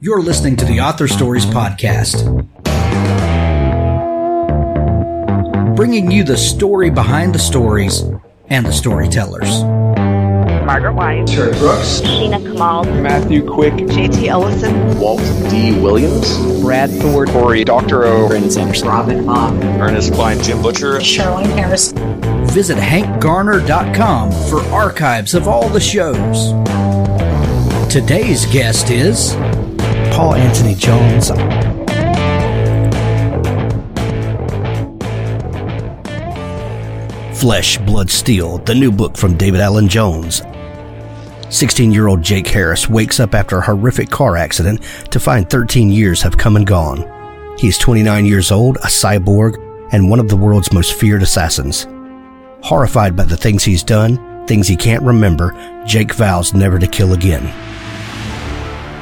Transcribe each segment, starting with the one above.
You're listening to the Author Stories Podcast, bringing you the story behind the stories and the storytellers. Margaret White, Terry Brooks, Sheena Kamal, Matthew Quick, JT Ellison, Walt D. Williams, Brad Ford, Corey Doctorow, Brandon Sanderson, Robin Mott, Ernest Klein, Jim Butcher, Charlene Harris. Visit hankgarner.com for archives of all the shows. Today's guest is Paul Antony Jones. Flesh, Blood, Steel, the new book from David Allen Jones. 16-year-old Jake Harris wakes up after a horrific car accident to find 13 years have come and gone. He's 29 years old, a cyborg, and one of the world's most feared assassins. Horrified by the things he's done, things he can't remember, Jake vows never to kill again.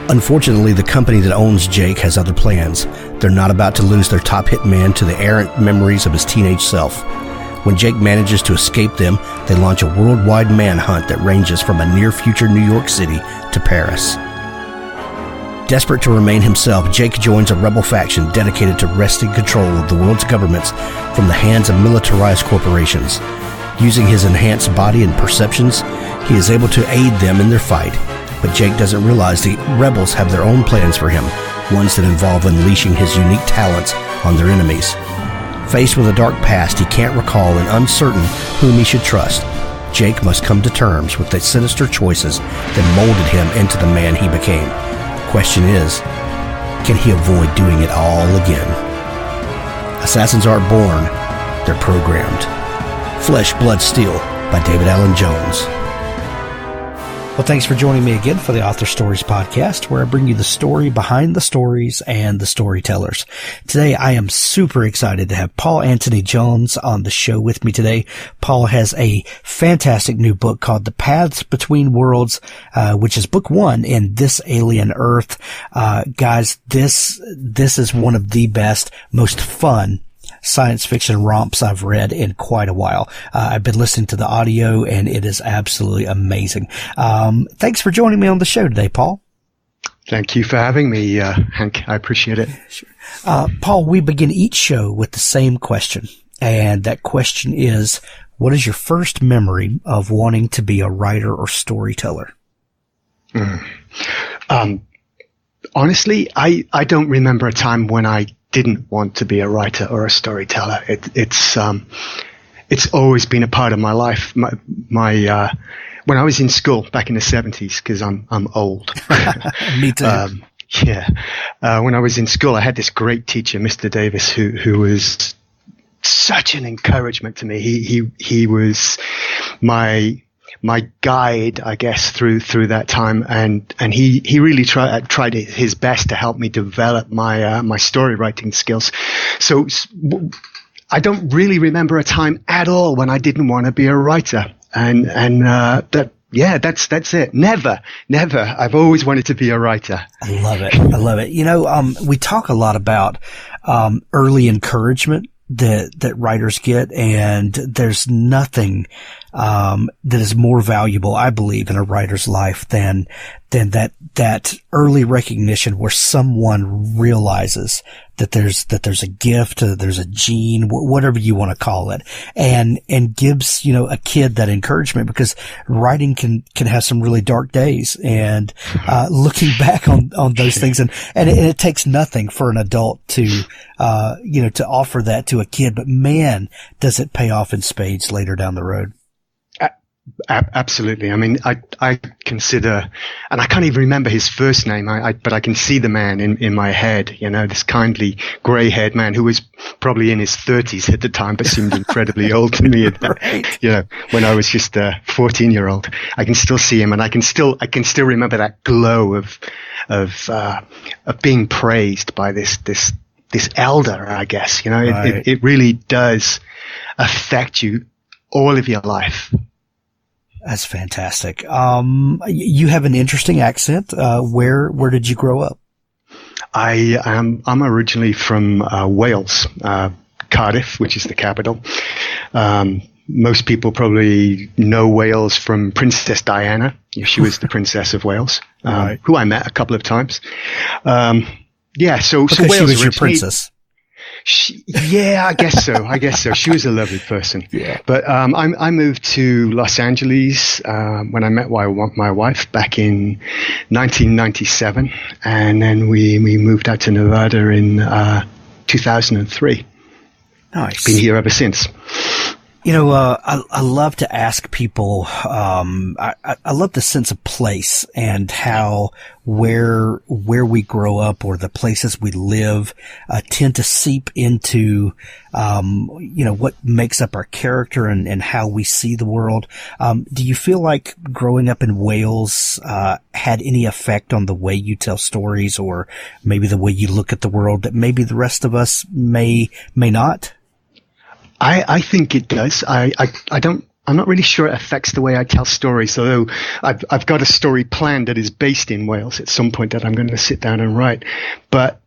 Unfortunately, the company that owns Jake has other plans. They're not about to lose their top hitman to the errant memories of his teenage self. When Jake manages to escape them, they launch a worldwide manhunt that ranges from a near-future New York City to Paris. Desperate to remain himself, Jake joins a rebel faction dedicated to wresting control of the world's governments from the hands of militarized corporations. Using his enhanced body and perceptions, he is able to aid them in their fight. But Jake doesn't realize the rebels have their own plans for him, ones that involve unleashing his unique talents on their enemies. Faced with a dark past he can't recall and uncertain whom he should trust, Jake must come to terms with the sinister choices that molded him into the man he became. Question is, can he avoid doing it all again? Assassins aren't born, they're programmed. Flesh, Blood, Steel by David Allen Jones. Well, thanks for joining me again for the Author Stories Podcast, where I bring you the story behind the stories and the storytellers. Today, I am super excited to have Paul Antony Jones on the show with me today. Paul has a fantastic new book called The Paths Between Worlds, which is book 1 in This Alien Earth. Guys, this is one of the best, most fun science fiction romps I've read in quite a while. I've been listening to the audio and it is absolutely amazing. Thanks for joining me on the show today, Paul. Thank you for having me, Hank. I appreciate it. Sure. Paul, we begin each show with the same question. And that question is, what is your first memory of wanting to be a writer or storyteller? Honestly, I don't remember a time when I didn't want to be a writer or a storyteller. It's always been a part of my life. My when I was in school back in the 70s, because I'm old. Me too. When I was in school, I had this great teacher, Mr. Davis, who was such an encouragement to me. He was my guide, I guess, through that time, and he really tried his best to help me develop my story writing skills. So I don't really remember a time at all when I didn't want to be a writer, and that's it. Never. I've always wanted to be a writer. I love it. You know, we talk a lot about early encouragement that writers get, and there's nothing that is more valuable, I believe, in a writer's life than that early recognition where someone realizes that there's a gift, there's a gene, whatever you want to call it, and gives, you know, a kid that encouragement, because writing can have some really dark days, and looking back on those things, and it takes nothing for an adult to to offer that to a kid, but man, does it pay off in spades later down the road. Absolutely. I mean, I consider, and I can't even remember his first name, but I can see the man in my head, you know, this kindly grey-haired man who was probably in his 30s at the time, but seemed incredibly old to me, Right. You know, when I was just a 14-year-old. I can still see him, and I can still remember that glow of being praised by this elder, I guess. You know, Right. it really does affect you all of your life. That's fantastic. You have an interesting accent. Where did you grow up? I'm originally from Wales, Cardiff, which is the capital. Most people probably know Wales from Princess Diana. She was the Princess of Wales. who I met a couple of times. So because Wales she was your originally- princess. I guess so. She was a lovely person. Yeah. But I moved to Los Angeles when I met my wife back in 1997, and then we moved out to Nevada in 2003. Nice. Been here ever since. I love to ask people, I love the sense of place and how where we grow up or the places we live, tend to seep into, what makes up our character and how we see the world. Do you feel like growing up in Wales, had any effect on the way you tell stories or maybe the way you look at the world that maybe the rest of us may not? I think it does. I'm not really sure it affects the way I tell stories, although I've got a story planned that is based in Wales at some point that I'm going to sit down and write. But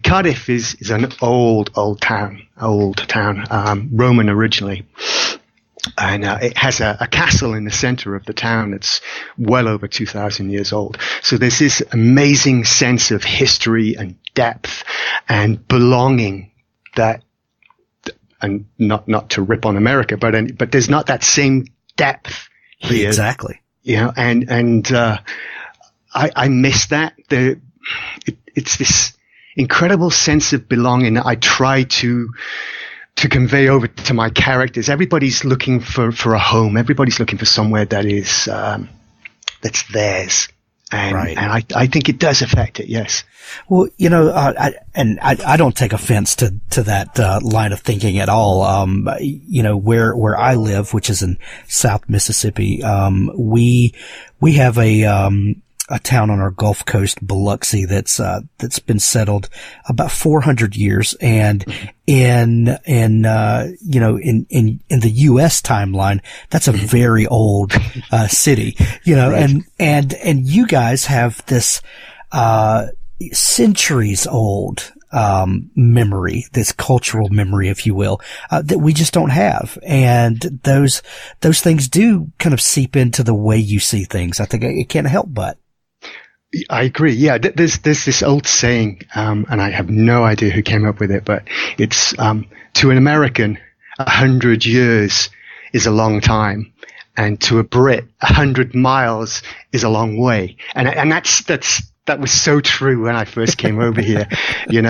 Cardiff is an old town, Roman originally. And it has a castle in the center of the town that's well over 2,000 years old. So there's this amazing sense of history and depth and belonging that, and not to rip on America, but there's not that same depth here. Exactly. I miss that. It's this incredible sense of belonging that I try to convey over to my characters. Everybody's looking for a home. Everybody's looking for somewhere that is that's theirs. And I think it does affect it, yes. Well, I don't take offense to that line of thinking at all. Where I live, which is in South Mississippi, we have a town on our Gulf Coast, Biloxi, that's been settled about 400 years. And in the U.S. timeline, that's a very old, city, right. and you guys have this, centuries old, memory, this cultural memory, if you will, that we just don't have. And those things do kind of seep into the way you see things. I think it can't help but. I agree. Yeah, there's this old saying, and I have no idea who came up with it, but it's to an American, 100 years is a long time, and to a Brit, 100 miles is a long way. And that was so true when I first came over here. The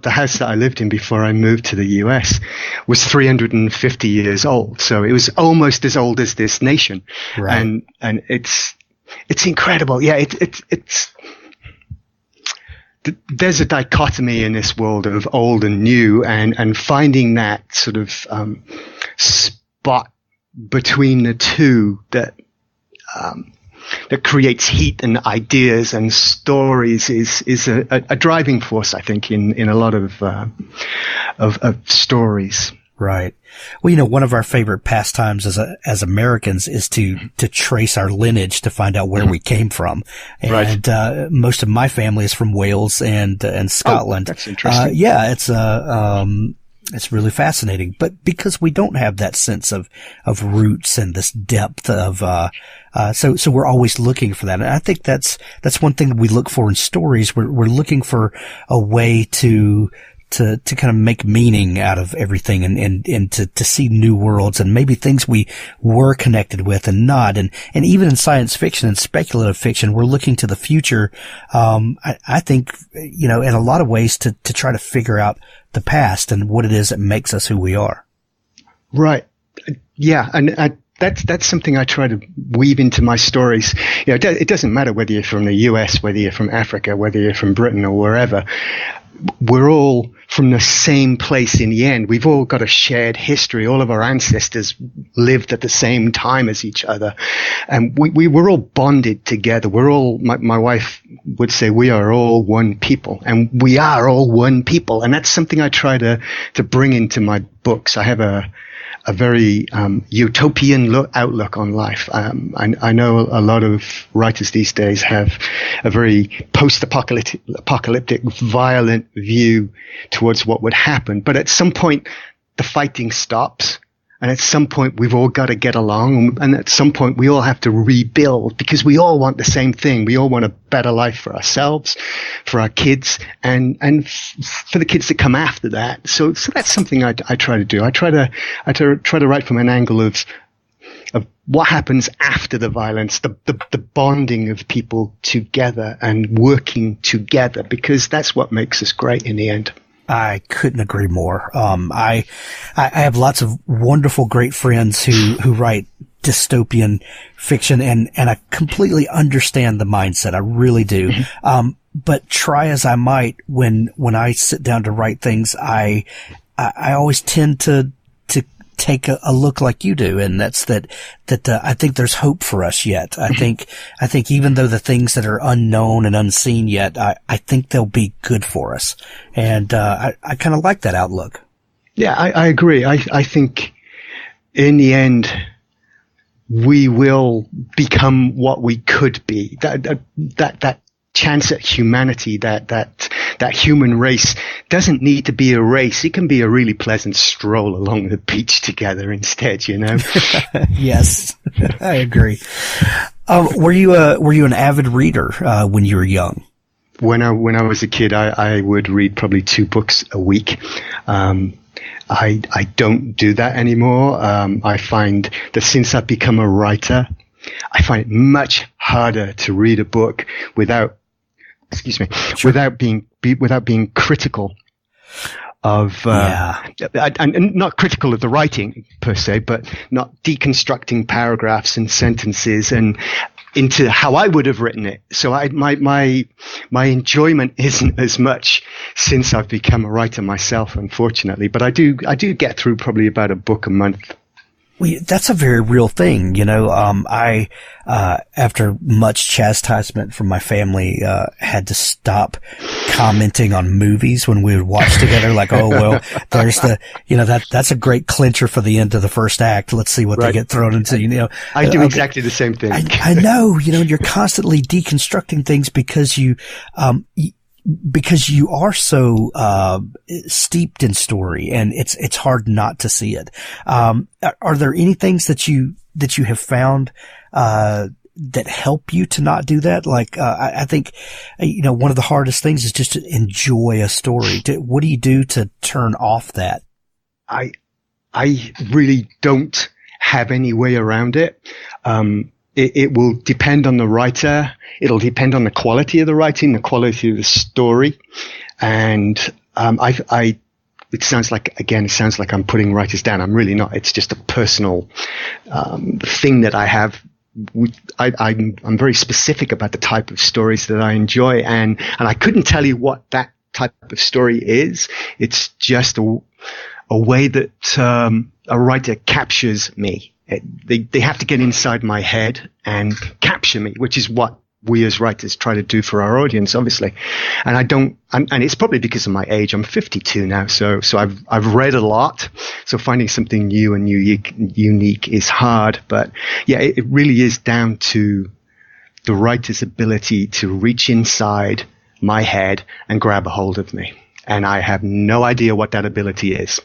house that I lived in before I moved to the US was 350 years old, so it was almost as old as this nation. Right. And it's incredible. Yeah, there's a dichotomy in this world of old and new, and finding that sort of spot between the two that creates heat and ideas and stories is a driving force, I think, in a lot of stories. Right. Well, one of our favorite pastimes as Americans is to trace our lineage to find out where we came from. And, most of my family is from Wales and Scotland. Oh, that's interesting. It's really fascinating, but because we don't have that sense of roots and this depth of, so we're always looking for that. And I think that's one thing that we look for in stories. We're looking for a way to kind of make meaning out of everything and to see new worlds and maybe things we were connected with and not. And even in science fiction and speculative fiction, we're looking to the future. I think, in a lot of ways to try to figure out the past and what it is that makes us who we are. Right. Yeah. And that's something I try to weave into my stories. It doesn't matter whether you're from the US, whether you're from Africa, whether you're from Britain or wherever. We're all from the same place in the end. We've all got a shared history. All of our ancestors lived at the same time as each other. And we're all bonded together. We're all, my wife would say, we are all one people. And we are all one people. And that's something I try to bring into my books. I have a very utopian outlook on life. I know a lot of writers these days have a very post-apocalyptic, violent view towards what would happen. But at some point, the fighting stops, And at some point, we've all got to get along. And at some point, we all have to rebuild because we all want the same thing. We all want a better life for ourselves, for our kids, and for the kids that come after that. So that's something I try to do. I try to write from an angle of what happens after the violence, the bonding of people together and working together, because that's what makes us great in the end. I couldn't agree more. I have lots of wonderful, great friends who write dystopian fiction, and I completely understand the mindset. I really do. Mm-hmm. But try as I might, when I sit down to write things, I always tend to take a look like you do, and that's that I think there's hope for us yet. I think even though the things that are unknown and unseen yet, I think they'll be good for us. And I kind of like that outlook. Yeah, I agree. I think in the end we will become what we could be. That chance at humanity, that human race doesn't need to be a race. It can be a really pleasant stroll along the beach together instead, you know? Yes, I agree. Were you an avid reader, when you were young? When I was a kid, I would read probably 2 books a week. I don't do that anymore. I find that since I've become a writer, I find it much harder to read a book without being critical of, and not critical of the writing per se, but not deconstructing paragraphs and sentences and into how I would have written it. So my enjoyment isn't as much since I've become a writer myself, unfortunately. But I do get through probably about a book a month. Well, that's a very real thing, you know. I after much chastisement from my family, had to stop commenting on movies when we would watch together. Like, oh well, there's that's a great clincher for the end of the first act. Let's see what they get thrown into. You know, I do exactly the same thing. I know, you know, you're constantly deconstructing things because you are so steeped in story, and it's hard not to see it. Are there any things that you have found that help you to not do that? Like I think one of the hardest things is just to enjoy a story. What do you do to turn off that? I really don't have any way around it. It will depend on the writer. It'll depend on the quality of the writing, the quality of the story. And it sounds like I'm putting writers down. I'm really not. It's just a personal thing that I have. I'm very specific about the type of stories that I enjoy. And I couldn't tell you what that type of story is. It's just a way that a writer captures me. They have to get inside my head and capture me, which is what we as writers try to do for our audience, obviously. And and it's probably because of my age. I'm 52 now, so I've read a lot. So finding something new and unique is hard. But yeah, it really is down to the writer's ability to reach inside my head and grab a hold of me. And I have no idea what that ability is.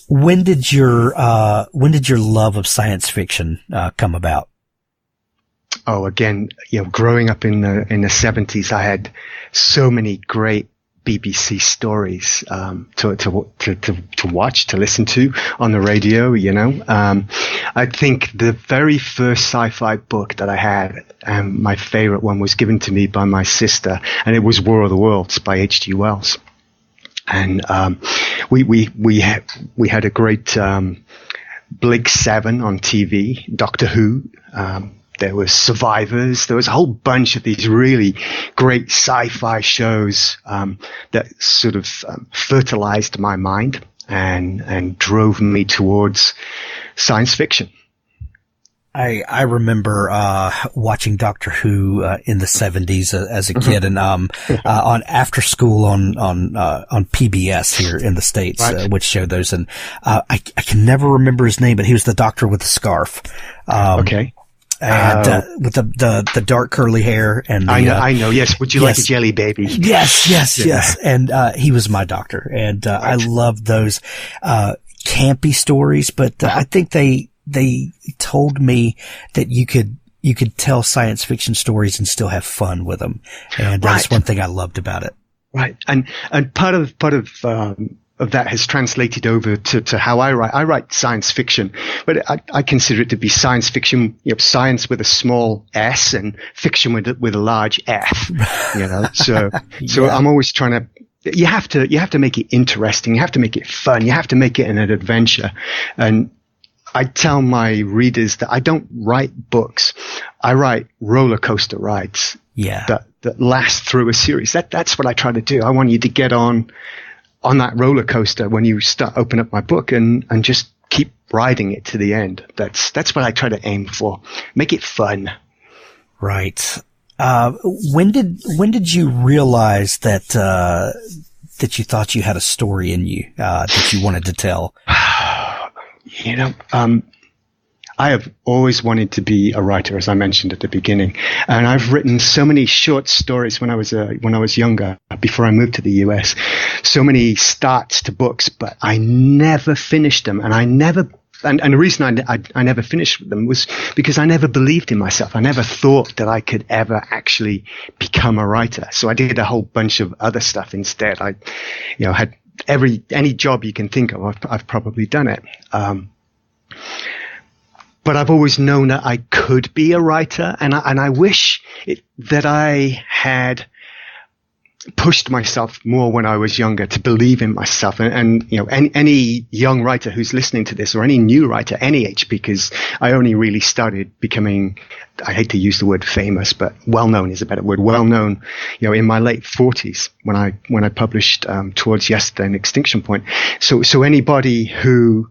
When did your love of science fiction come about? Oh, again, growing up in the 70s, I had so many great BBC stories to watch, to listen to on the radio. I think the very first sci-fi book that I had, my favorite one, was given to me by my sister, and it was War of the Worlds by H.G. Wells. And we had a great Blake 7 on TV, Doctor Who. There was Survivors. There was a whole bunch of these really great sci-fi shows that sort of fertilized my mind and drove me towards science fiction. I remember watching Doctor Who in the 70s as a kid, and on after school on PBS here in the States, right. Which showed those. And I can never remember his name, but he was the doctor with the scarf. Okay. And with the dark curly hair, and I know. Yes. Would you like a jelly baby? Yes. And he was my doctor, and I loved those. campy stories, but I think they told me that you could tell science fiction stories and still have fun with them. And that's one thing I loved about it. Right. And part of that has translated over to how I write. I write science fiction, but I consider it to be science fiction, science with a small s and fiction with a large F, so I'm always trying to, you have to make it interesting. You have to make it fun. You have to make it an adventure. And I tell my readers that I don't write books. I write roller coaster rides. Yeah. That last through a series. That's what I try to do. I want you to get on that roller coaster when you open up my book and just keep riding it to the end. That's what I try to aim for. Make it fun. Right. When did you realize that you thought you had a story in you, that you wanted to tell? I have always wanted to be a writer, as I mentioned at the beginning, and I've written so many short stories when I was younger, before I moved to the US. So many starts to books, but I never finished them, and the reason I never finished them was because I never believed in myself. I never thought that I could ever actually become a writer. So I did a whole bunch of other stuff instead. I, had any job you can think of. I've probably done it. But I've always known that I could be a writer, and I wish that I had pushed myself more when I was younger to believe in myself. And any young writer who's listening to this, or any new writer, any age, because I only really started becoming, I hate to use the word famous, but well-known is a better word, well-known, in my late 40s when I published Towards Yesterday and Extinction Point. So anybody who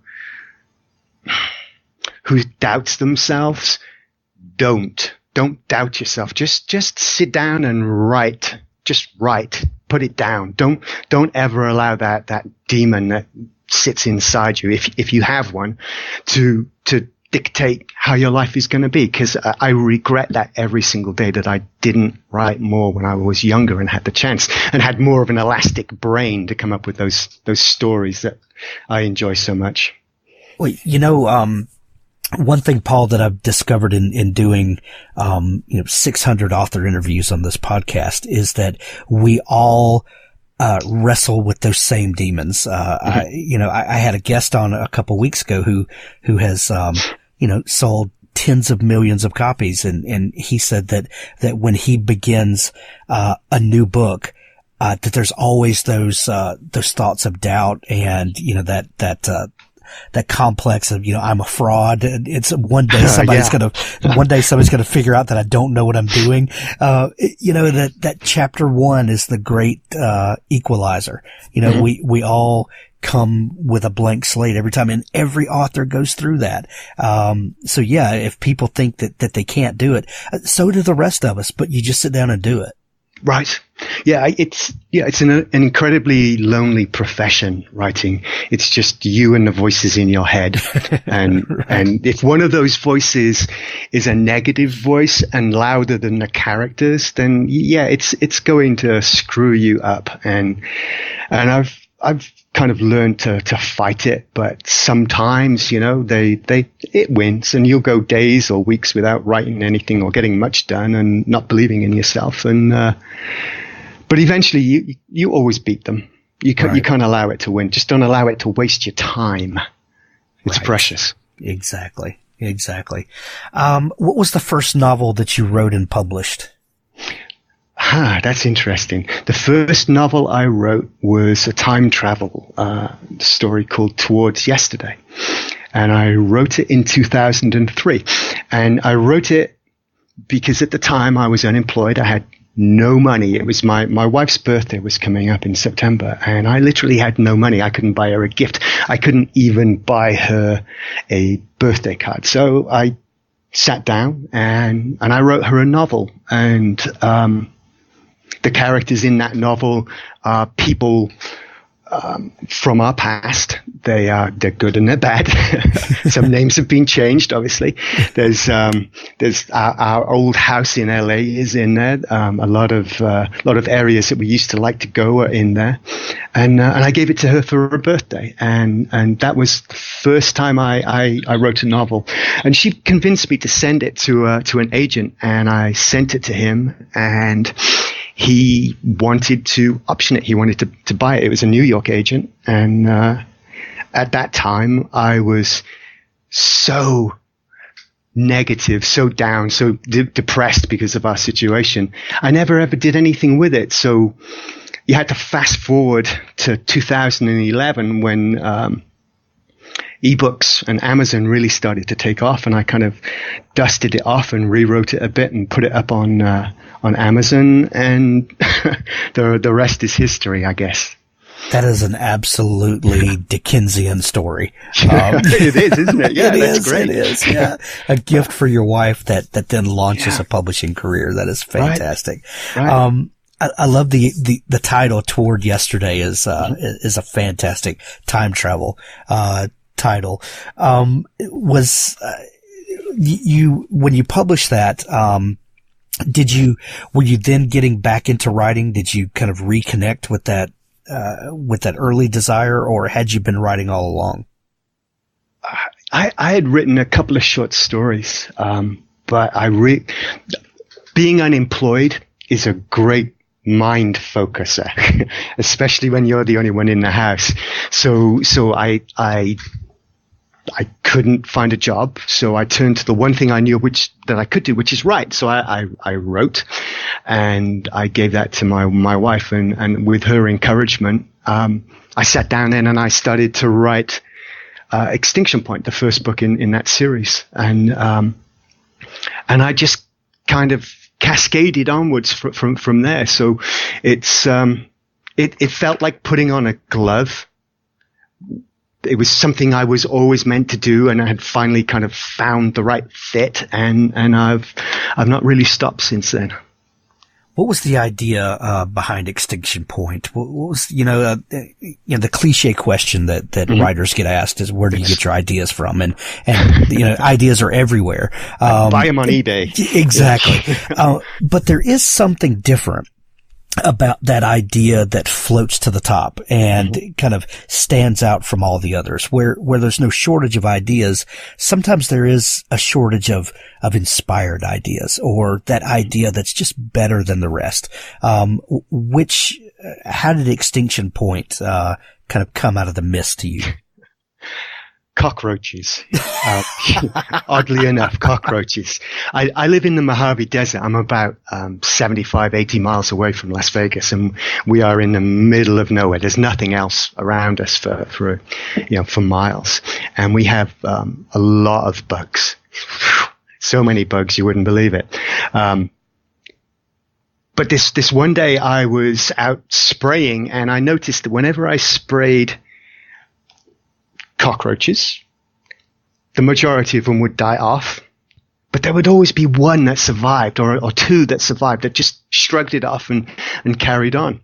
doubts themselves, don't doubt yourself. Just sit down and write. Just write. Put it down. Don't ever allow that demon that sits inside you, if you have one, to dictate how your life is going to be. Because I regret that every single day, that I didn't write more when I was younger and had the chance, and had more of an elastic brain to come up with those stories that I enjoy so much. Well, one thing, Paul, that I've discovered in doing, 600 author interviews on this podcast is that we all, wrestle with those same demons. I had a guest on a couple weeks ago who has, sold tens of millions of copies. And he said that when he begins, a new book, that there's always those thoughts of doubt and, that complex of, I'm a fraud. It's one day somebody's gonna figure out that I don't know what I'm doing. That chapter 1 is the great, equalizer. We all come with a blank slate every time, and every author goes through that. If people think that they can't do it, so do the rest of us, but you just sit down and do it. Right. Yeah, it's an incredibly lonely profession, writing. It's just you and the voices in your head. And if one of those voices is a negative voice and louder than the characters, then it's going to screw you up. And I've kind of learned to fight it, but sometimes, it wins, and you'll go days or weeks without writing anything or getting much done and not believing in yourself. But eventually you always beat them. You can't allow it to win. Just don't allow it to waste your time. It's precious. Exactly. What was the first novel that you wrote and published? That's interesting. The first novel I wrote was a time travel story called Towards Yesterday. And I wrote it in 2003. And I wrote it because at the time I was unemployed. I had no money. It was my wife's birthday was coming up in September, and I literally had no money. I couldn't buy her a gift. I couldn't even buy her a birthday card. So I sat down and I wrote her a novel. And the characters in that novel are people from our past they're good and they're bad. Some names have been changed, obviously. There's our old house in LA is in there. A lot of areas that we used to like to go are in there. And I gave it to her for her birthday. And that was the first time I wrote a novel. And she convinced me to send it to an agent, and I sent it to him, and he wanted to option it. He wanted to buy it. It was a New York agent. And at that time, I was so negative, so down, so depressed because of our situation. I never ever did anything with it. So you had to fast forward to 2011 when ebooks and Amazon really started to take off, and I kind of dusted it off and rewrote it a bit and put it up on Amazon, and the rest is history, I guess. That is an absolutely Dickensian story. It is, isn't it? Yeah, that's great. It is. Yeah, a gift for your wife that then launches a publishing career. That is fantastic. Right. I love the title. Toward Yesterday is a fantastic time travel title. Was you when you published that? Were you then getting back into writing? Did you kind of reconnect with that early desire, or had you been writing all along? I had written a couple of short stories, but being unemployed is a great mind focuser, especially when you're the only one in the house. So I couldn't find a job, so I turned to the one thing I knew that I could do, which is write. So I wrote, and I gave that to my wife, and with her encouragement, I sat down then and I started to write Extinction Point, the first book in that series, and I just kind of cascaded onwards from there. So it felt like putting on a glove. It was something I was always meant to do, and I had finally kind of found the right fit, and I've not really stopped since then. What was the idea behind Extinction Point? What was the cliche question that mm-hmm. writers get asked is, where do you get your ideas from? And ideas are everywhere. Buy them on eBay. Exactly. But there is something different about that idea that floats to the top and mm-hmm. kind of stands out from all the others. Where there's no shortage of ideas, sometimes there is a shortage of inspired ideas, or that idea that's just better than the rest. How did Extinction Point kind of come out of the mist to you? Cockroaches. Oddly enough, cockroaches. I live in the Mojave Desert. I'm about 75, 80 miles away from Las Vegas, and we are in the middle of nowhere. There's nothing else around us for miles. And we have a lot of bugs. So many bugs, you wouldn't believe it. But this one day I was out spraying, and I noticed that whenever I sprayed cockroaches, the majority of them would die off, but there would always be one that survived, or two that survived, that just shrugged it off and carried on.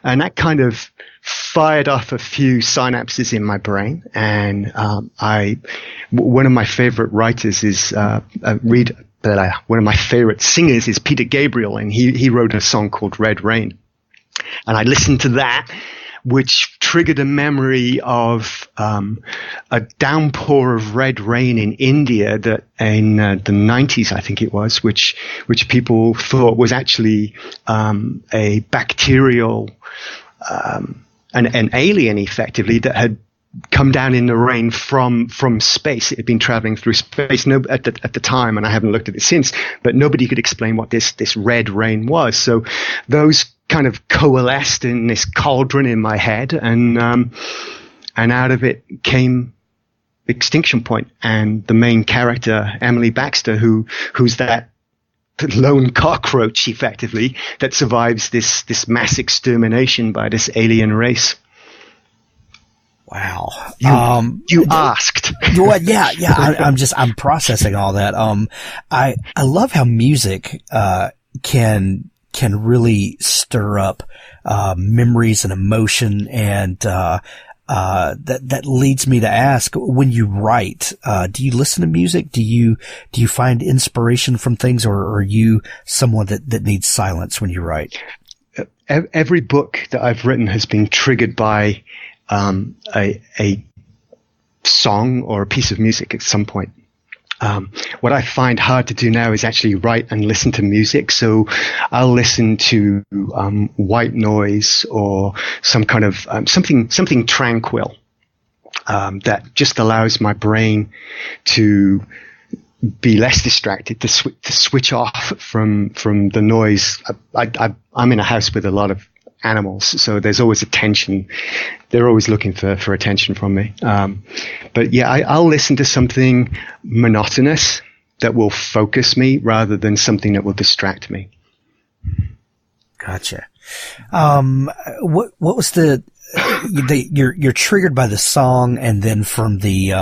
And that kind of fired off a few synapses in my brain. And one of my favorite writers is one of my favorite singers is Peter Gabriel, and he wrote a song called Red Rain. And I listened to that, which triggered a memory of a downpour of red rain in India that in the 90s, I think it was, which people thought was actually a bacterial, an alien effectively that had come down in the rain from space. It had been traveling through space at the time, and I haven't looked at it since, but nobody could explain what this red rain was. So those kind of coalesced in this cauldron in my head, and out of it came Extinction Point, and the main character, Emily Baxter, who's that lone cockroach effectively that survives this mass extermination by this alien race. Wow. You asked. Yeah. I'm processing all that. I love how music, can really stir up, memories and emotion. And, that leads me to ask, when you write, do you listen to music? Do you find inspiration from things, or are you someone that needs silence when you write? Every book that I've written has been triggered by a song or a piece of music at some point. What I find hard to do now is actually write and listen to music. So I'll listen to white noise or some kind of something tranquil that just allows my brain to be less distracted, to switch off from the noise. I'm in a house with a lot of animals, so there's always attention. They're always looking for attention from me. But yeah, I'll listen to something monotonous that will focus me rather than something that will distract me. Gotcha. What was you're triggered by the song, and then from the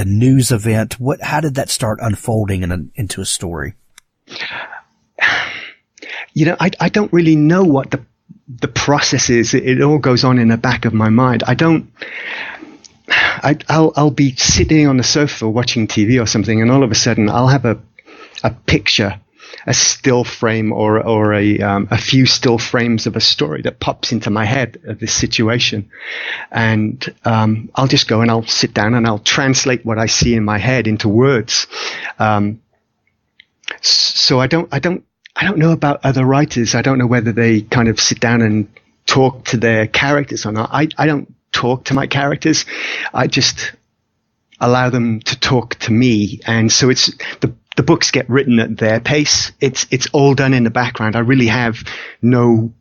news event, how did that start unfolding into a story? I don't really know what the process is. It all goes on in the back of my mind. I'll be sitting on the sofa watching TV or something, and all of a sudden I'll have a picture, a still frame or a few still frames of a story that pops into my head of this situation. And I'll just go and I'll sit down and I'll translate what I see in my head into words. So I don't know about other writers. I don't know whether they kind of sit down and talk to their characters or not. I don't talk to my characters. I just allow them to talk to me. And so it's the books get written at their pace. It's all done in the background. I really have no,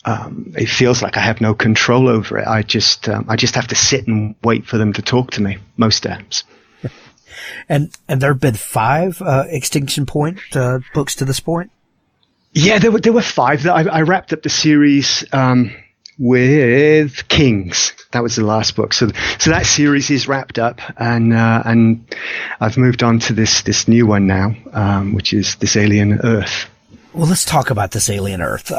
it feels like I have no control over it. I just have to sit and wait for them to talk to me most times. And there have been 5 Extinction Point books to this point? Yeah, there were 5. I wrapped up the series with Kings. That was the last book. So that series is wrapped up, and I've moved on to this new one now, which is This Alien Earth. Well, let's talk about This Alien Earth.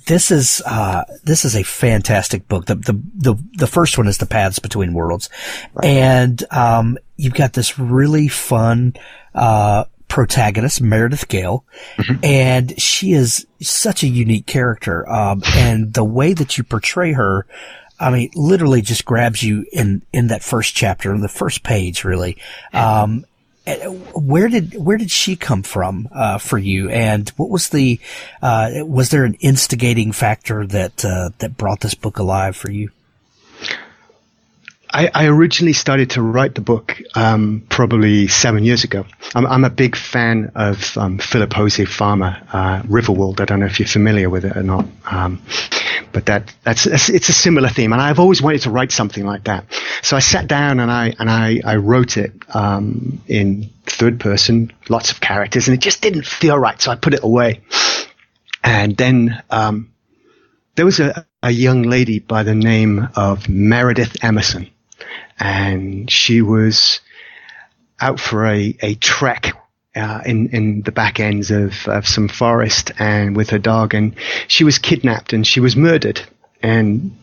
This is a fantastic book. The first one is The Paths Between Worlds, right. And you've got this really fun protagonist, Meredith Gale, mm-hmm. and she is such a unique character. And the way that you portray her, I mean, literally just grabs you in that first chapter, in the first page, really. Where did she come from, for you? And what was was there an instigating factor that brought this book alive for you? I originally started to write the book probably 7 years ago. I'm a big fan of Philip Jose Farmer, Riverworld. I don't know if you're familiar with it or not, but it's a similar theme, and I've always wanted to write something like that. So I sat down and I wrote it in third person, lots of characters, and it just didn't feel right. So I put it away, and then there was a young lady by the name of Meredith Emerson. And she was out for a trek in the back ends of some forest, and with her dog, and she was kidnapped and she was murdered. And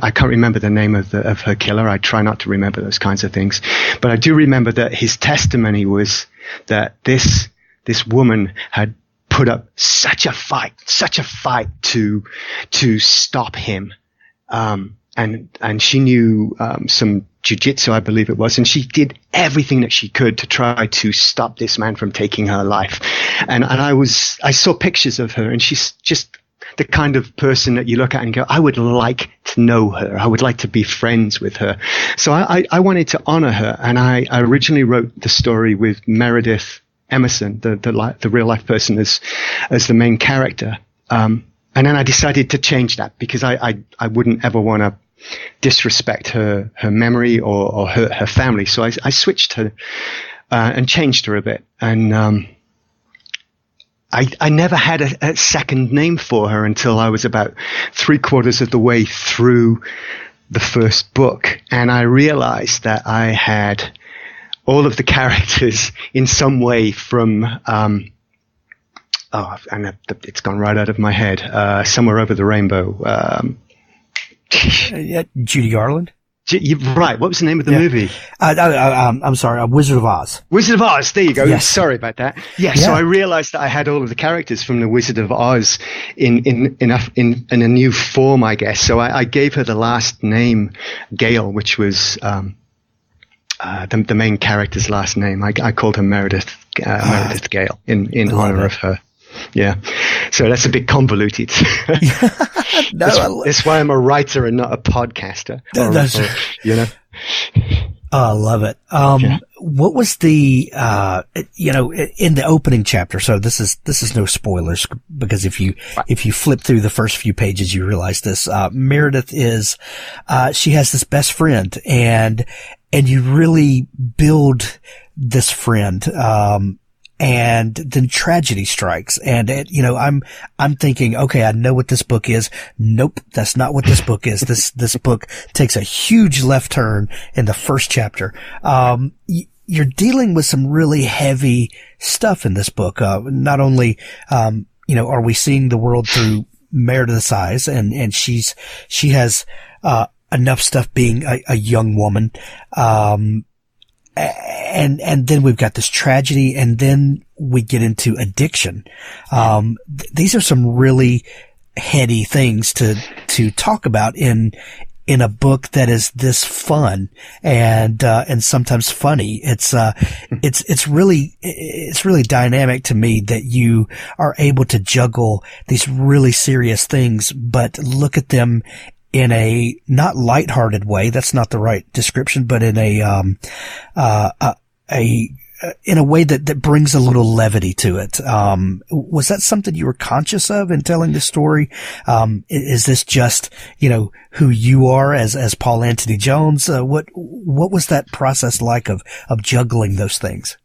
I can't remember the name of her killer. I try not to remember those kinds of things, but I do remember that his testimony was that this woman had put up such a fight to stop him. And she knew some jiu-jitsu, I believe it was, and she did everything that she could to try to stop this man from taking her life. And I saw pictures of her, and she's just the kind of person that you look at and go, I would like to know her. I would like to be friends with her. So I wanted to honor her, and I originally wrote the story with Meredith Emerson, the real life person, as the main character. And then I decided to change that because I wouldn't ever want to disrespect her memory or her family. So I switched her and changed her a bit. And I never had a second name for her until I was about 3/4 of the way through the first book. And I realized that I had all of the characters in some way from and it's gone right out of my head. Somewhere Over the Rainbow. Judy Garland. You're right. What was the name of the movie? I'm sorry, Wizard of Oz. Wizard of Oz. There you go. Yes. Sorry about that. Yeah. So I realized that I had all of the characters from the Wizard of Oz in a new form, I guess. So I gave her the last name Gale, which was the main character's last name. I called her Meredith Gale in honor of her. Yeah. So that's a bit convoluted. That's why I'm a writer and not a podcaster. I love it. What was the, in the opening chapter? So this is no spoilers, because if you flip through the first few pages, you realize this. Meredith is, she has this best friend, and you really build this friend, and then tragedy strikes. And I'm thinking, okay, I know what this book is. Nope, that's not what this book is. This book takes a huge left turn in the first chapter. You're dealing with some really heavy stuff in this book. Not only, are we seeing the world through Meredith's eyes, and she has, enough stuff being a young woman. And then we've got this tragedy, and then we get into addiction. These are some really heady things to talk about in a book that is this fun and sometimes funny. It's really dynamic to me that you are able to juggle these really serious things, but look at them in a not lighthearted way. That's not the right description, but in in a way that brings a little levity to it. Was that something you were conscious of in telling the story? Is this just, who you are as Paul Antony Jones? What was that process like of juggling those things?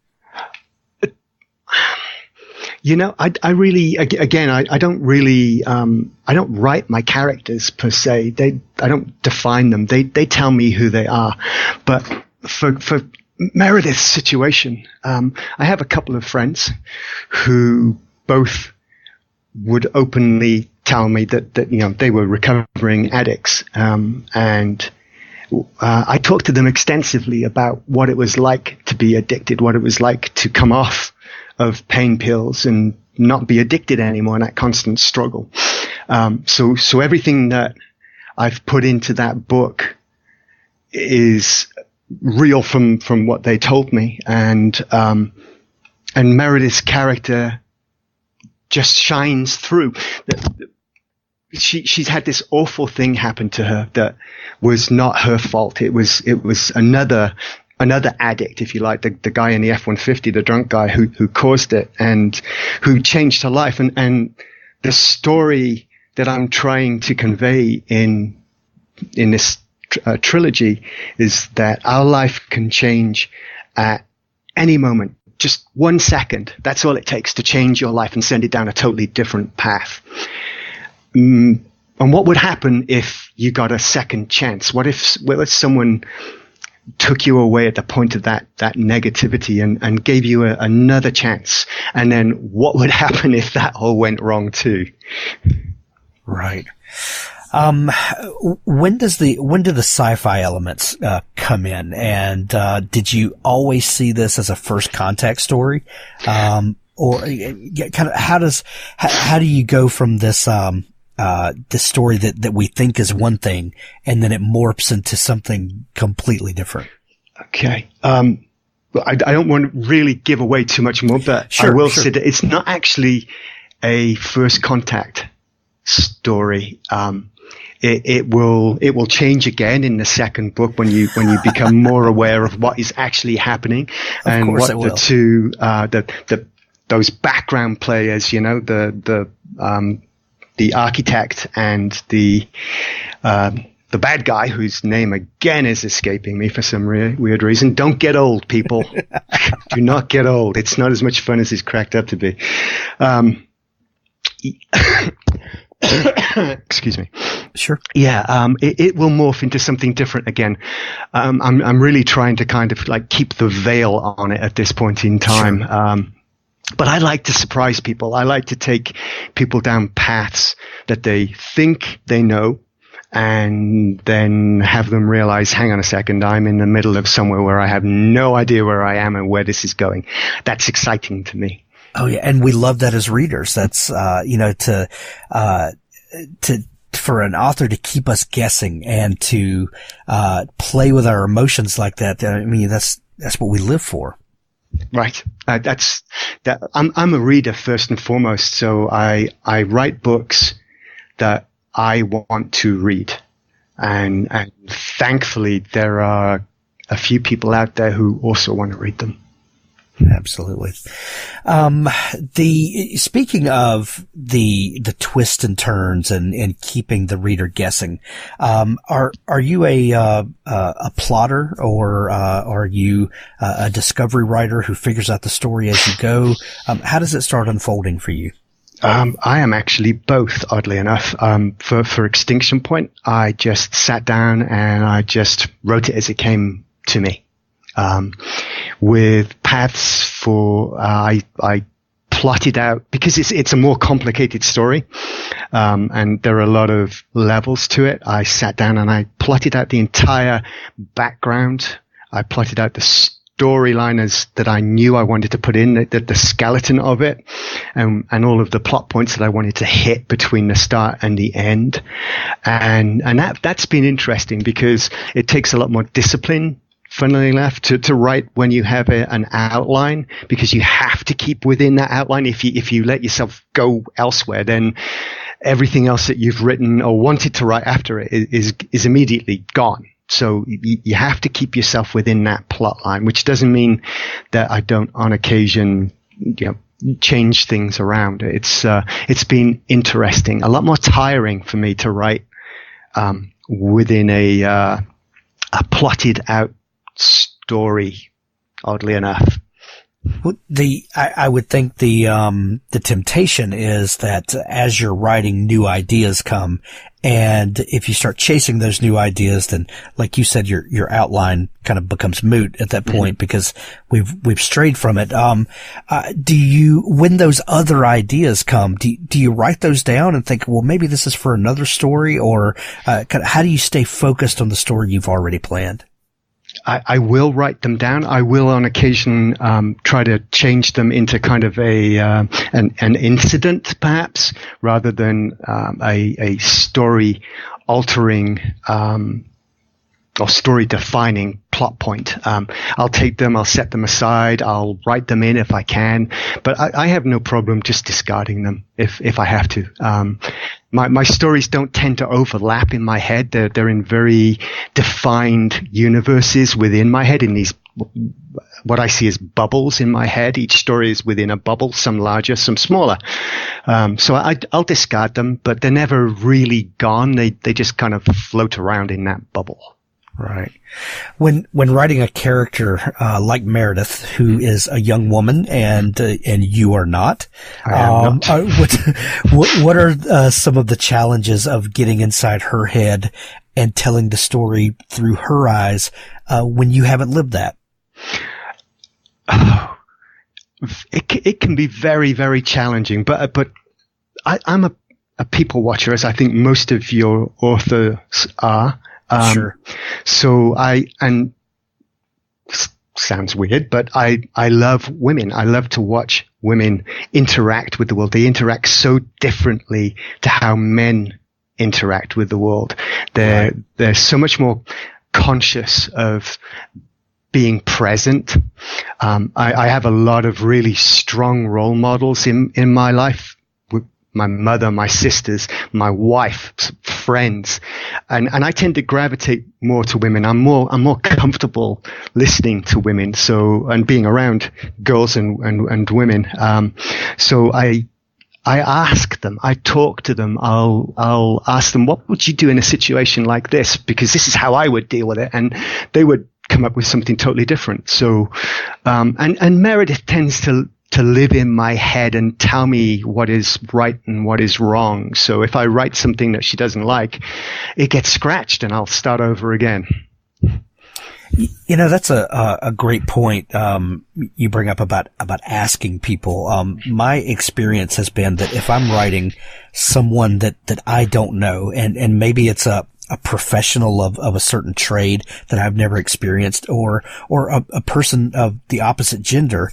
I really, again, I don't really, I don't write my characters per se. I don't define them. They tell me who they are. But for Meredith's situation, I have a couple of friends who both would openly tell me that they were recovering addicts. And I talked to them extensively about what it was like to be addicted, what it was like to come off of pain pills and not be addicted anymore, and that constant struggle. So everything that I've put into that book is real from what they told me. And Meredith's character just shines through. She's had this awful thing happen to her that was not her fault. It was another addict, if you like, the guy in the F-150, the drunk guy who caused it and who changed her life. And the story that I'm trying to convey in this trilogy is that our life can change at any moment. Just 1 second. That's all it takes to change your life and send it down a totally different path. And what would happen if you got a second chance? What if someone took you away at the point of that negativity and gave you another chance? And then what would happen if that all went wrong too? Right. When do the sci-fi elements come in? And did you always see this as a first contact story? Or kind of how do you go from this this story that we think is one thing, and then it morphs into something completely different? Okay. I don't want to really give away too much more, but I will say that it's not actually a first contact story. It will change again in the second book when you become more aware of what is actually happening, and what the two those background players, the architect and the bad guy, whose name again is escaping me for some weird reason. Don't get old, people. Do not get old. It's not as much fun as it's cracked up to be. Excuse me. Sure. Yeah. It will morph into something different again. I'm really trying to kind of like keep the veil on it at this point in time. Sure. But I like to surprise people. I like to take people down paths that they think they know, and then have them realize, hang on a second, I'm in the middle of somewhere where I have no idea where I am and where this is going. That's exciting to me. Oh yeah, and we love that as readers. That's for an author to keep us guessing and to play with our emotions like that. I mean, that's what we live for. Right. I'm a reader first and foremost, so I write books that I want to read, and thankfully there are a few people out there who also want to read them. Absolutely. Speaking of the twists and turns and keeping the reader guessing, are you a plotter, or are you a discovery writer who figures out the story as you go? How does it start unfolding for you? I am actually both, oddly enough. For Extinction Point, I just sat down and I just wrote it as it came to me. With paths for, I plotted out, because it's a more complicated story, and there are a lot of levels to it. I sat down and I plotted out the entire background. I plotted out the storyline that I knew I wanted to put in, the skeleton of it, and all of the plot points that I wanted to hit between the start and the end. And that's been interesting because it takes a lot more discipline, funnily enough, to write when you have an outline, because you have to keep within that outline. If you let yourself go elsewhere, then everything else that you've written or wanted to write after it is immediately gone. So you have to keep yourself within that plot line, which doesn't mean that I don't on occasion, change things around. It's been interesting, a lot more tiring for me to write within a plotted out story, oddly enough. Well, I would think the temptation is that as you're writing, new ideas come, and if you start chasing those new ideas, then, like you said, your outline kind of becomes moot at that point, because we've strayed from it. When those other ideas come, do you write those down and think, well, maybe this is for another story, or how do you stay focused on the story you've already planned? I will write them down. I will on occasion try to change them into kind of an incident, perhaps, rather than a story altering or story defining plot point. I'll take them, I'll set them aside, I'll write them in if I can, but I have no problem just discarding them if I have to. My stories don't tend to overlap in my head. They're in very defined universes within my head, in these, what I see as bubbles in my head. Each story is within a bubble, some larger, some smaller. So I'll discard them, but they're never really gone. They just kind of float around in that bubble. Right. When writing a character like Meredith, who is a young woman, and you are not, what are some of the challenges of getting inside her head and telling the story through her eyes when you haven't lived that? It can be very, very challenging, but I'm a people watcher, as I think most of your authors are. Sure. So sounds weird, but I love women. I love to watch women interact with the world. They interact so differently to how men interact with the world. They're so much more conscious of being present. I have a lot of really strong role models in my life. My mother, my sisters, my wife, friends, and I tend to gravitate more to women. I'm more comfortable listening to women, and being around girls and women. So I ask them, I talk to them. I'll ask them, what would you do in a situation like this? Because this is how I would deal with it, and they would come up with something totally different. So, and Meredith tends to live in my head and tell me what is right and what is wrong. So if I write something that she doesn't like, it gets scratched and I'll start over again. That's a great point. You bring up about asking people. My experience has been that if I'm writing someone that I don't know, and maybe it's a a professional of a certain trade that I've never experienced, or a person of the opposite gender,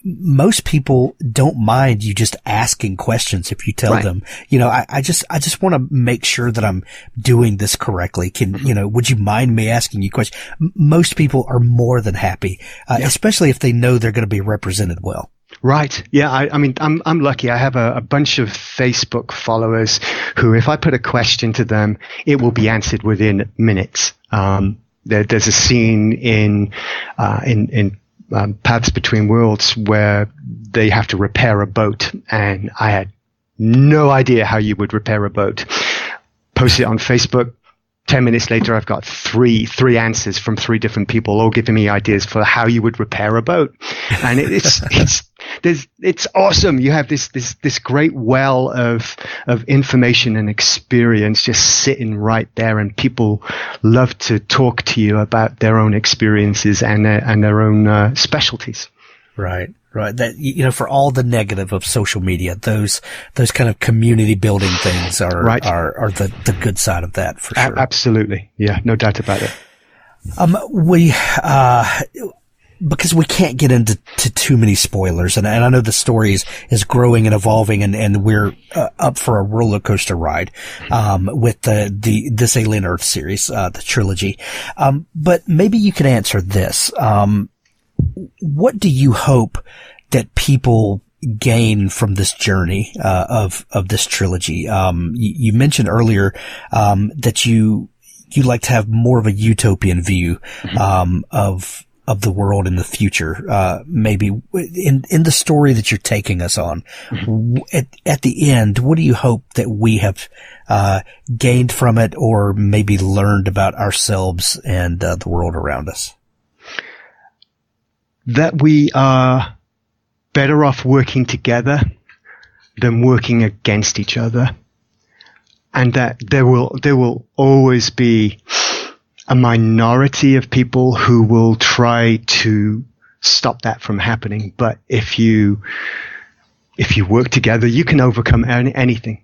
most people don't mind you just asking questions if you tell them, I just want to make sure that I'm doing this correctly. Would you mind me asking you questions? Most people are more than happy, especially if they know they're going to be represented well. Right. Yeah. I mean, I'm lucky. I have a bunch of Facebook followers who, if I put a question to them, it will be answered within minutes. There's a scene in Paths Between Worlds where they have to repair a boat, and I had no idea how you would repair a boat. Post it on Facebook. 10 minutes later, I've got three answers from 3 different people, all giving me ideas for how you would repair a boat. And it's awesome. You have this great well of information and experience just sitting right there, and people love to talk to you about their own experiences and their own specialties. Right. That, for all the negative of social media, those kind of community building things are the good side of that, for sure. Absolutely. Yeah. No doubt about it. Because we can't get into too many spoilers, and I know the story is growing and evolving, and we're up for a roller coaster ride with this Alien Earth series, the trilogy. But maybe you could answer this. What do you hope that people gain from this journey of this trilogy? You mentioned earlier that you like to have more of a utopian view of the world in the future. Maybe in the story that you're taking us on, at the end, what do you hope that we have gained from it, or maybe learned about ourselves and the world around us? That we are better off working together than working against each other, and that there will always be a minority of people who will try to stop that from happening. But if you work together, you can overcome anything.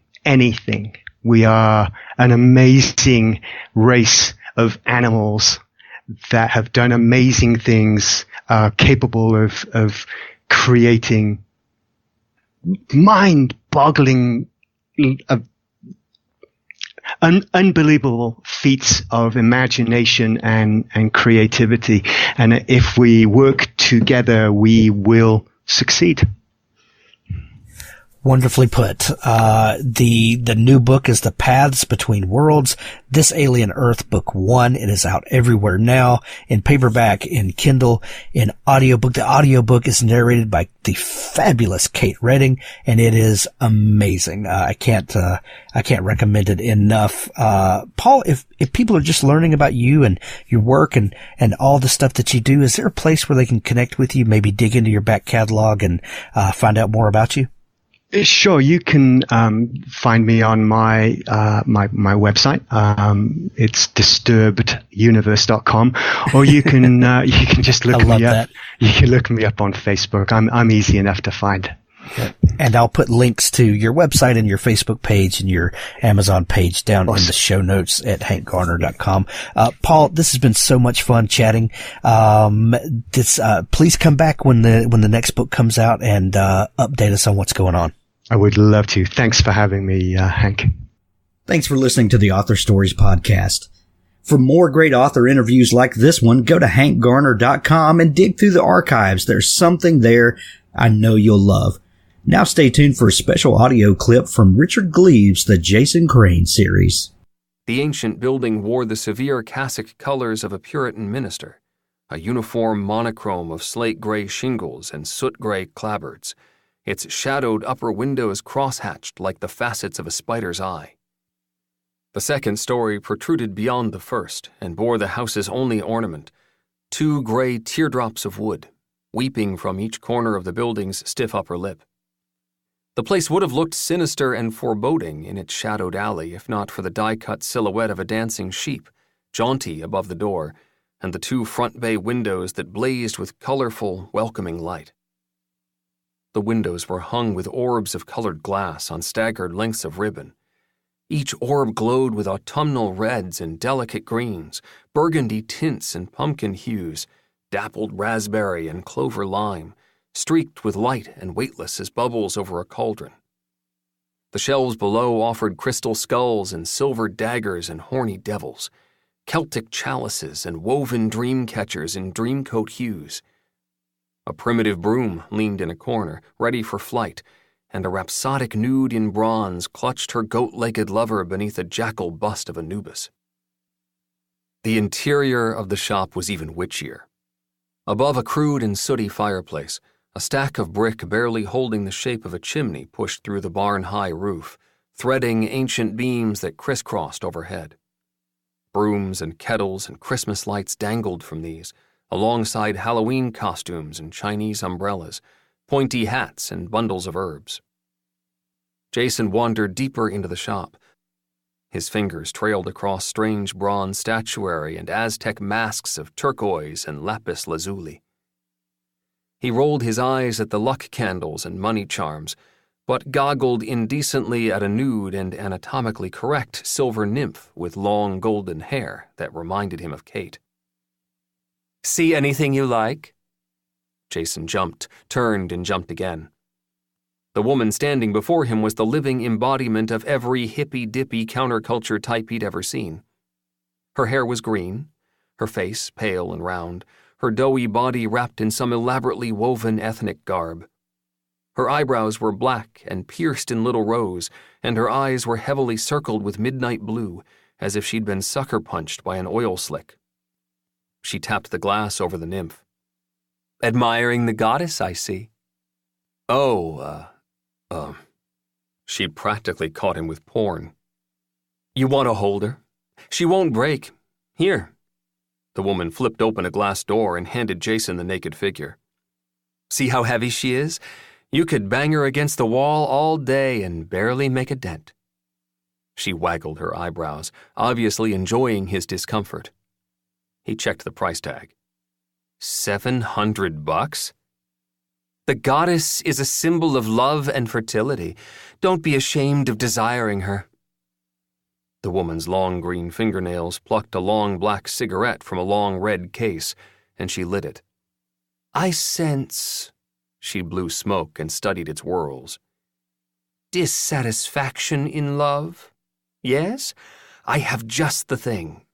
We are an amazing race of animals that have done amazing things, capable of creating mind-boggling, unbelievable feats of imagination and creativity. And if we work together, we will succeed. Wonderfully put. The new book is The Paths Between Worlds, This Alien Earth, Book 1. It is out everywhere now, in paperback, in Kindle, in audiobook. The audiobook is narrated by the fabulous Kate Redding, and it is amazing. I can't recommend it enough. Paul, if people are just learning about you and your work and all the stuff that you do, is there a place where they can connect with you, maybe dig into your back catalog and find out more about you? Sure, you can find me on my website. It's disturbeduniverse.com, or you can just look me up. You can look me up on Facebook. I'm easy enough to find. And I'll put links to your website and your Facebook page and your Amazon page down in the show notes at hankgarner.com. Paul, this has been so much fun chatting. Please come back when the next book comes out and update us on what's going on. I would love to. Thanks for having me, Hank. Thanks for listening to the Author Stories podcast. For more great author interviews like this one, go to hankgarner.com and dig through the archives. There's something there I know you'll love. Now stay tuned for a special audio clip from Richard Gleaves' The Jason Crane series. The ancient building wore the severe cassock colors of a Puritan minister, a uniform monochrome of slate-gray shingles and soot-gray clapboards, its shadowed upper windows cross-hatched like the facets of a spider's eye. The second story protruded beyond the first and bore the house's only ornament, 2 gray teardrops of wood, weeping from each corner of the building's stiff upper lip. The place would have looked sinister and foreboding in its shadowed alley if not for the die-cut silhouette of a dancing sheep, jaunty above the door, and the 2 front bay windows that blazed with colorful, welcoming light. The windows were hung with orbs of colored glass on staggered lengths of ribbon, Each orb glowed with autumnal reds and delicate greens, burgundy tints and pumpkin hues, dappled raspberry and clover lime, streaked with light and weightless as bubbles over a cauldron. The shelves below offered crystal skulls and silver daggers and horny devils, Celtic chalices and woven dream catchers in dreamcoat hues. A primitive broom leaned in a corner, ready for flight, and a rhapsodic nude in bronze clutched her goat-legged lover beneath a jackal bust of Anubis. The interior of the shop was even witchier. Above a crude and sooty fireplace, a stack of brick barely holding the shape of a chimney pushed through the barn-high roof, threading ancient beams that crisscrossed overhead. Brooms and kettles and Christmas lights dangled from these, alongside Halloween costumes and Chinese umbrellas, pointy hats and bundles of herbs. Jason wandered deeper into the shop. His fingers trailed across strange bronze statuary and Aztec masks of turquoise and lapis lazuli. He rolled his eyes at the luck candles and money charms, but goggled indecently at a nude and anatomically correct silver nymph with long golden hair that reminded him of Kate. "See anything you like?" Jason jumped, turned, and jumped again. The woman standing before him was the living embodiment of every hippy-dippy counterculture type he'd ever seen. Her hair was green, her face pale and round, her doughy body wrapped in some elaborately woven ethnic garb. Her eyebrows were black and pierced in little rows, and her eyes were heavily circled with midnight blue, as if she'd been sucker-punched by an oil slick. She tapped the glass over the nymph. "Admiring the goddess, I see." She'd practically caught him with porn. "You want to hold her? She won't break. Here." The woman flipped open a glass door and handed Jason the naked figure. "See how heavy she is? You could bang her against the wall all day and barely make a dent." She waggled her eyebrows, obviously enjoying his discomfort. He checked the price tag. $700? "The goddess is a symbol of love and fertility. Don't be ashamed of desiring her." The woman's long green fingernails plucked a long black cigarette from a long red case, and she lit it. "I sense," she blew smoke and studied its whorls, "dissatisfaction in love. Yes, I have just the thing."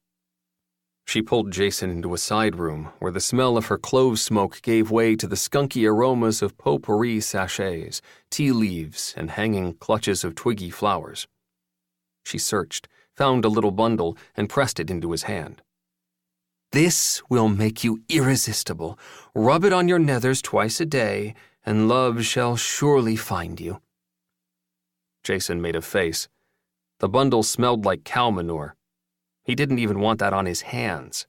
She pulled Jason into a side room where the smell of her clove smoke gave way to the skunky aromas of potpourri sachets, tea leaves, and hanging clutches of twiggy flowers. She searched, found a little bundle, and pressed it into his hand. "This will make you irresistible. Rub it on your nethers twice a day, and love shall surely find you." Jason made a face. The bundle smelled like cow manure. He didn't even want that on his hands.